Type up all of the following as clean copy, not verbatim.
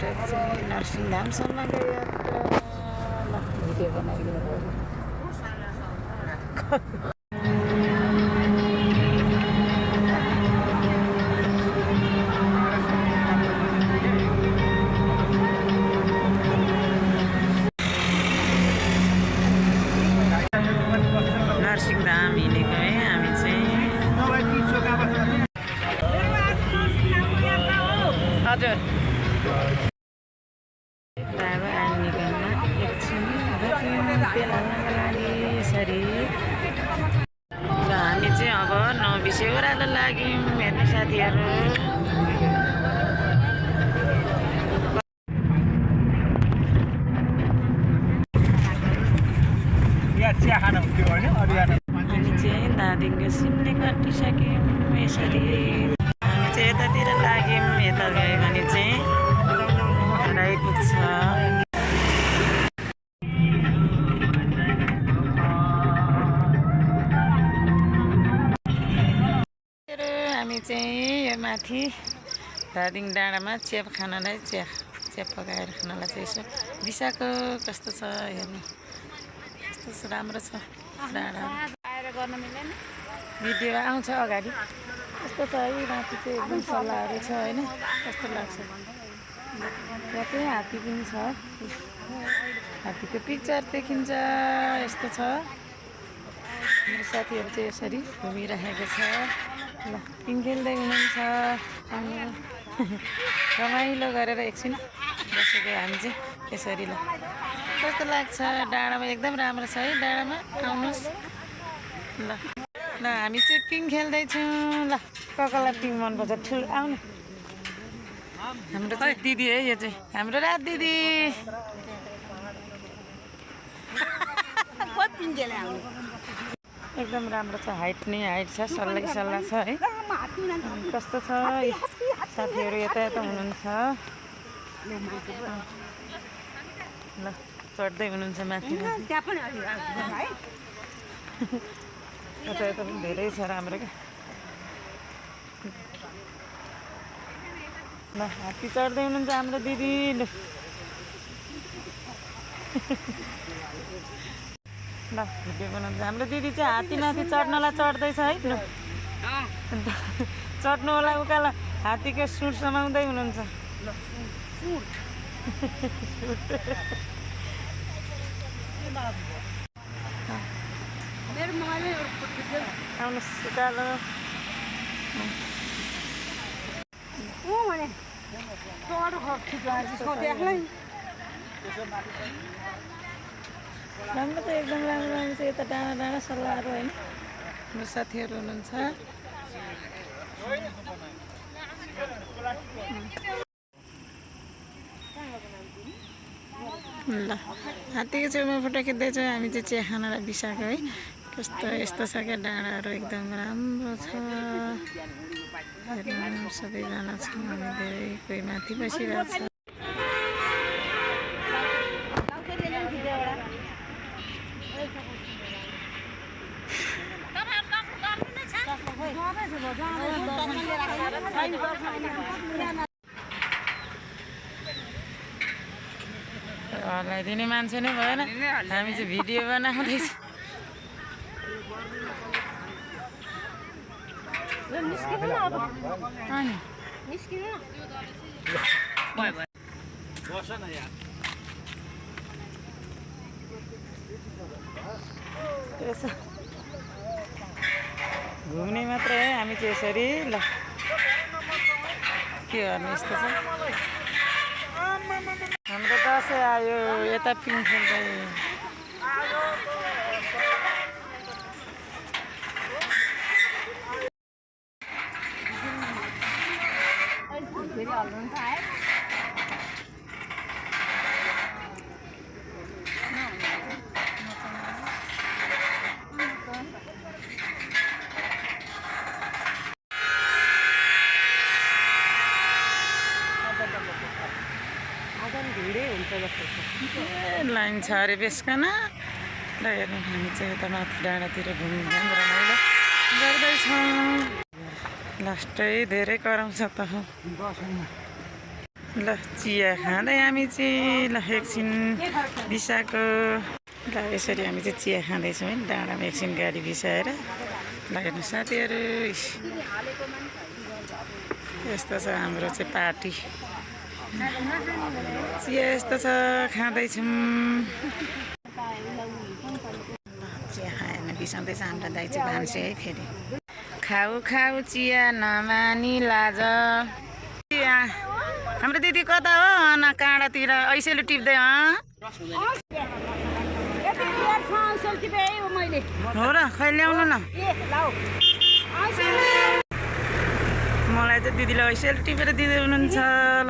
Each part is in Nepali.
यहाँबाट चाहिँ नरसिंहधामसम्मको यात्रा ल भिडियो बनाइदिनु नरसिंहधाम हिँडेको है हामी चाहिँ हजुर बाबा निकलमा एकछिन तेल हाल्नको लागि यसरी र हामी चाहिँ अब नबिसे ओह्रालो लाग्यौँ हेर्ने साथीहरू हामी चाहिँ दादिङको सिम्ने काटिसक्यौँ यसरी हामी चाहिँ यतातिर लाग्यौँ यता गयो भने चाहिँ आइपुग्छ हामी चाहिँ यो माथि धादिङ डाँडामा चेप खानालाई चेप पकाएर खानालाई चाहिँ यसो बिसाको कस्तो छ हेर्नु कस्तो राम्रो छ डाँडा आएर गर्न मिल्दैन भिडियो आउँछ अगाडि कस्तो छ है माथि चाहिँ एकदम सल्लाहहरू छ होइन कस्तो लाग्छ यहाँ चाहिँ हात्ती पनि छ हात्तीको पिक्चर देखिन्छ यस्तो छ मेरो साथीहरू चाहिँ यसरी घुमिरहेको छ ल पिङ खेल्दै हुनुहुन्छ रमाइलो गरेर एकछिन बसेको हामी चाहिँ यसरी ल कस्तो लाग्छ डाँडामा एकदम राम्रो छ है डाँडामा आउनुहोस् ल ल हामी चाहिँ पिङ खेल्दैछौँ ल कसलाई पिङ मनपर्छ ठुलो आउनु हाम्रो चाहिँ दिदी है यो चाहिँ हाम्रो रात दिदी एकदम राम्रो छ हाइट नै हाइट छ सल्लाह छ है कस्तो छ साथीहरू यता हुनुहुन्छ ल चढ्दै हुनुहुन्छ माथि यता पनि धेरै छ राम्रो क्या ल हात्ती चढ्दै हुनुहुन्छ हाम्रो दिदी ल भिडियो बनाउँछ हाम्रो दिदी चाहिँ हात्तीमाथि चढ्नलाई चढ्दैछ है ल चढ्नु होला उकालो हात्तीको सुट समाउँदै हुनुहुन्छ आउनुहोस् उकालो राम्रो त एकदम राम्रो छ यता डाँडा सल्लाहहरू होइन मेरो साथीहरू हुनुहुन्छ ल हात्तीको छेउमा फोटो खिच्दैछौँ हामी चाहिँ चिया खानालाई बिसाएको है कस्तो यस्तो छ क्या डाँडाहरू एकदम राम्रो छ हेर्नु सबैजना छौँ हामी धेरै कोही माथि बसिरहेको छ हल्लाइदिने मान्छे नै भएन हामी चाहिँ भिडियो बनाउँदैछ घुम्ने मात्रै है हामी चाहिँ यसरी ल के गर्नु यस्तो छ हाम्रो दसैँ आयो यता पिङ खेल्दै लाइन छ अरे बेसकन ल हेर्नु हामी चाहिँ यता माथि डाँडातिर घुमघाम रमाइलो गर्दैछौँ लास्टै धेरै कराउँछ त ल चिया खाँदै हामी चाहिँ ल एकछिन बिसाको ल यसरी हामी चाहिँ चिया खाँदैछौँ है डाँडामा एकछिन गाडी बिसाएर ल हेर्नु साथीहरू यस्तो छ हाम्रो चाहिँ पार्टी चिया यस्तो छ खाँदैछौँ चिया खाएन बिसाउँदैछ हाम्रो दाइ चाहिँ भान्से है फेरि खाऊ खाऊ चिया नमानी लाज हाम्रो दिदी कता हो न काँडातिर ऐसेले टिप्दै हो र खै ल्याउनु न मलाई चाहिँ दिदीले ऐसेले टिपेर दिँदै हुनुहुन्छ ल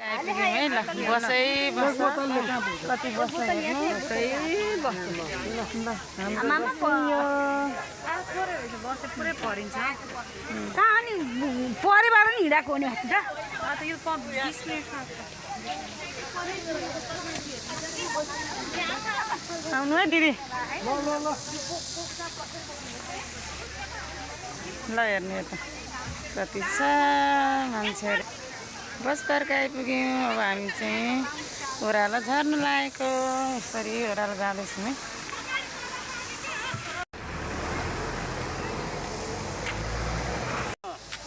आइपुग्यौँ है ल बसै बस कति बस्छ हेर्नु बसै पुरै परिन्छ कहाँ अनि परेबाट नि हिँडाएको हो नि यो 20 मिनट आउनु है दिदी ल हेर्नु यता कति छ मान्छेहरू बस पार्क आइपुग्यौँ अब हामी चाहिँ ओह्रालो झर्नु लागेको यसरी ओह्रालो जाँदैछौँ है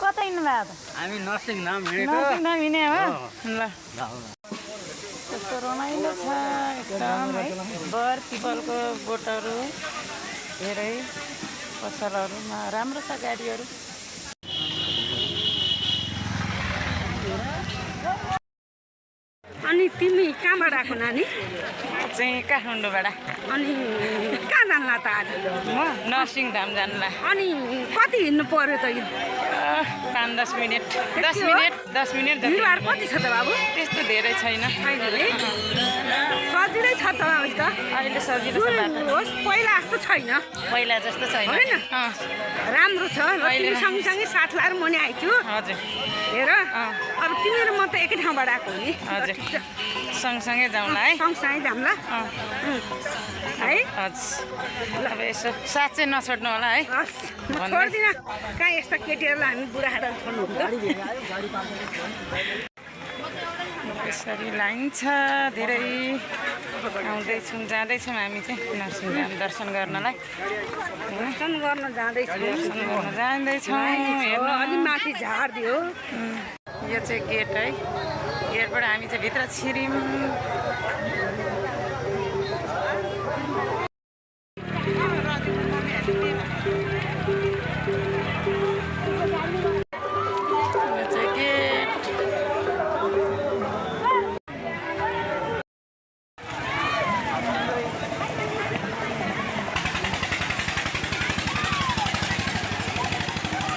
कता हिँड्नु भएको हामी नर्सिङ धाम हिँडे हो ल कस्तो रमाइलो छ एकदम है बर पिपलको बोटहरू धेरै पसलहरूमा राम्रो छ गाडीहरू अनि तिमी कहाँबाट आएको नानी चाहिँ काठमाडौँबाट अनि कहाँ जान्ला त आज म नर्सिङ धाम जान्ला अनि कति हिँड्नु पर्यो त यो 5-10 मिनट 10 मिनट भिडभाड कति छ त बाबु त्यस्तो धेरै छैन सजिलै छ त त अहिले सजिलो छ बाटो होस् पहिला जस्तो छैन पहिला जस्तो छैन होइन राम्रो छ अहिले सँगसँगै साथ लाएर म नि आइछु हजुर हेर अब तिमीहरू म त एकै ठाउँबाट आएको हो नि हजुर सँगसँगै जाउँला है सँगसँगै जाउँला है हजुर अब यसो साथ चाहिँ नछोड्नु होला है हस् म छोड्दिनँ कहाँ यस्ता केटीहरूलाई हामी बुढाखाटाले छोड्नु हुन्छ यसरी लाइन छ धेरै आउँदैछौँ जाँदैछौँ हामी चाहिँ नरसिंहधाम दर्शन गर्नलाई दर्शन गर्न जाँदैछौँ अलि माथि झारिदियो यो चाहिँ गेट है गेटबाट हामी चाहिँ भित्र छिर्यौँ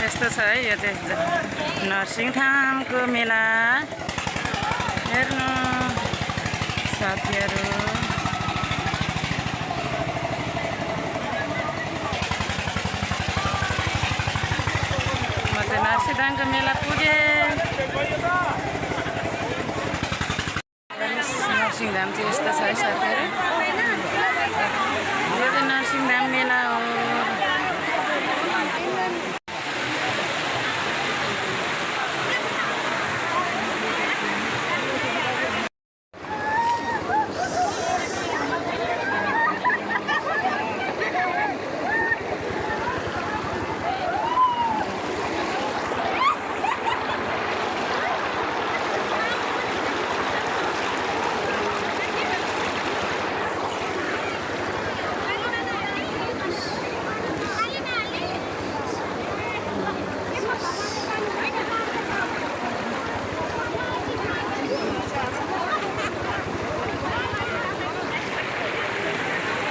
यस्तो छ है यो चाहिँ नरसिंहधामको मेला हेर्नु साथीहरू म चाहिँ नरसिंहधामको मेला पुगेँ नरसिंहधाम चाहिँ यस्तो छ है साथीहरू यो चाहिँ नरसिंहधाम मेला हो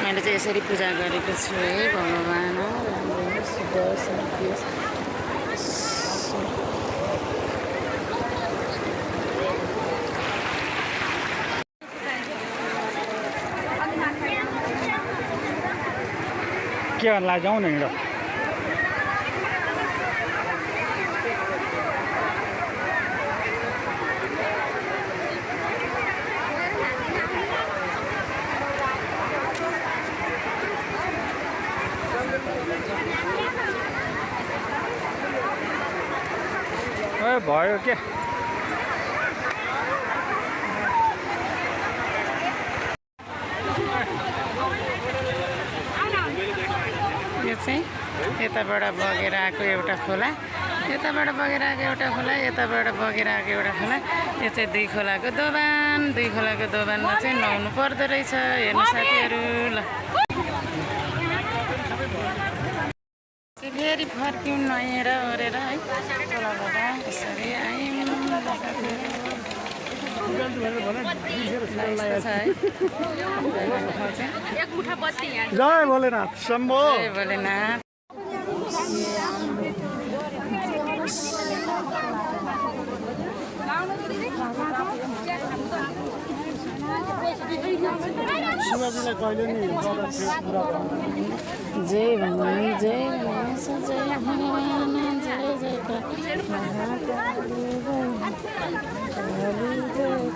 मैले चाहिँ यसरी पूजा गरेको छु है भगवान शुभ शान्ति के गर्ला जाउँ न हिँड भयो के यो चाहिँ यताबाट बगेर आएको एउटा खोला, यताबाट बगेर आएको एउटा खोला, यताबाट बगेर आएको एउटा खोला। यो चाहिँ दुई खोलाको दोभान, दुई खोलाको दोभानमा चाहिँ नुहाउनु पर्दो रहेछ। हेर्नु साथीहरू ल फेरि फर्क्यौँ नुहाएर ओरेर है खोलाबाट यसरी आयौँ जय भोलेनाथ शम्भो जय भोलेनाथ। शिवजीलाई कहिले नि जय भगवान जय गणेश जय भगवान जय जय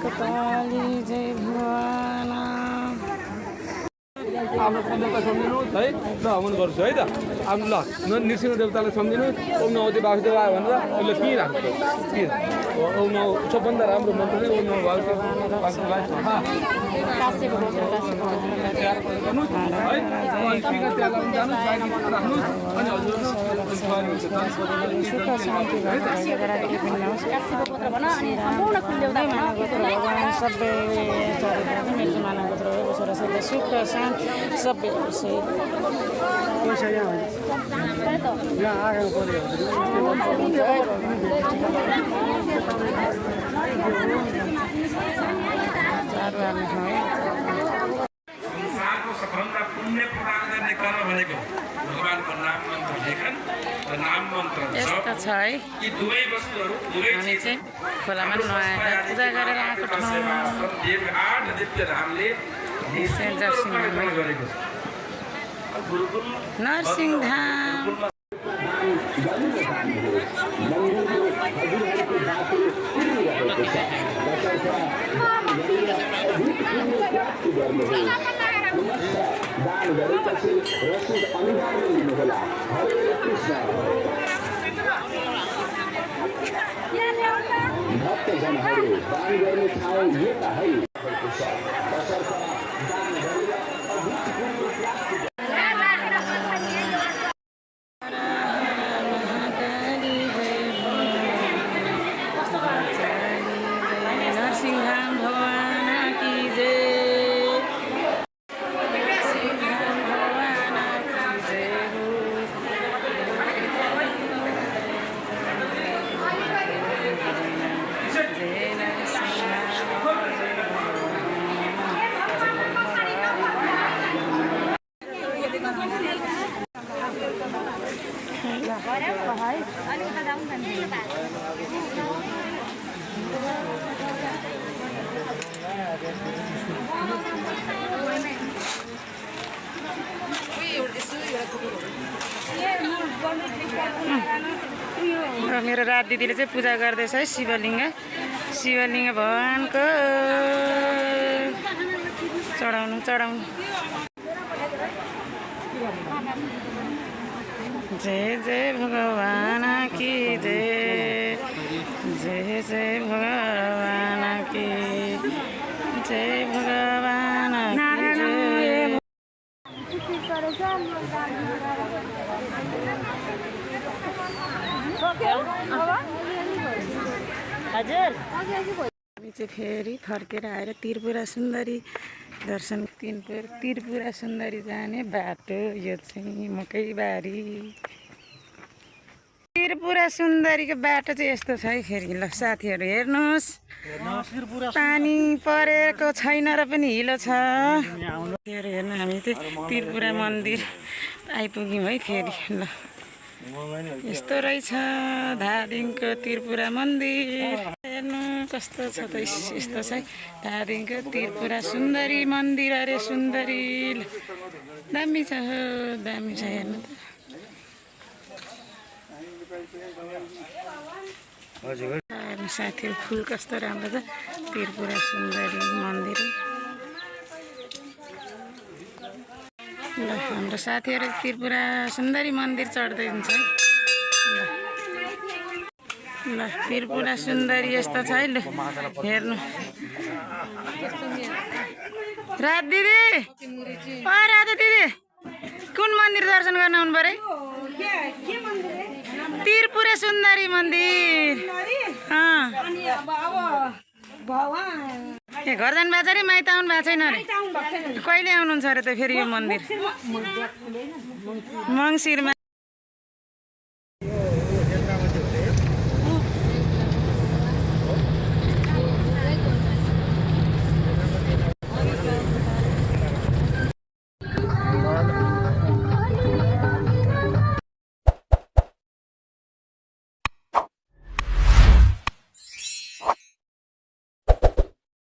कपाली जय भगवान। आफ्नो सम्झौता सम्झिनुहोस् है ल हवन गर्छु है त आफ्नो ल नृसिंह देवतालाई सम्झिनु ओम नमो वासुदेव आयो भनेर उसले पिइराख्छ ओम नमो सबभन्दा राम्रो मन्त्र चाहिँ ओम नमो वासुदेव सुख शान्ति सबै पैसा यहाँ आएको पऱ्यो संसारको सबभन्दा पुण्य प्रदान गर्ने कर्म भनेको भगवानको नाम मन्त्र लेखन र नाम मन्त्र यस्तो छ है। यी दुवै वस्तुहरू दुवै हामी चाहिँ खोलामा नुहाएर पूजा गरेर आएको ठाउँ देवघाट दिव्य धामले गरेको नरसिंहधाम। भक्तजनहरू दान गर्ने ठाउँ यता है। नरसिंहधाम भगवान की जय, नरसिंहधाम भगवान की जय हो। जय र मेरो रात दिदीले चाहिँ पूजा गर्दैछ है शिवलिङ्ग भगवानको चढाउनु जय जय भगवान की जय, जय जय भगवान की जय, भगवान की जय। हजुर हामी चाहिँ फेरि फर्केर आएर त्रिपुरा सुन्दरी दर्शन त्रिपुरा सुन्दरी जाने बाटो यो चाहिँ मकैबारी। त्रिपुरा सुन्दरीको बाटो चाहिँ यस्तो छ है। फेरि ल साथीहरू हेर्नुहोस्, पानी परेको छैन र पनि हिलो छ। हेर्नु हामी चाहिँ त्रिपुरा मन्दिर आइपुग्यौँ है। फेरि ल यस्तो रहेछ धादिङको त्रिपुरा मन्दिर। हेर्नु कस्तो छ त, यस्तो छ है धादिङको त्रिपुरा सुन्दरी मन्दिर। अरे सुन्दरी दामी छ हो, दामी छ। हेर्नु त हेर्नु साथीहरू फुल कस्तो राम्रो छ। त्रिपुरा सुन्दरी मन्दिर ल हाम्रो साथीहरू त्रिपुरा सुन्दरी मन्दिर चढ्दै हुन्छ है। ल ल त्रिपुरा सुन्दरी यस्तो छ है ल हेर्नु रात दिदी ओ राधा दिदी कुन मन्दिर दर्शन गर्न आउनु पऱ्यो त्रिपुरा सुन्दरी मन्दिर ए घर जानु भएको छ अरे माइत आउनु भएको छैन अरे कहिले आउनुहुन्छ अरे त फेरि यो मन्दिर मङ्सिरमा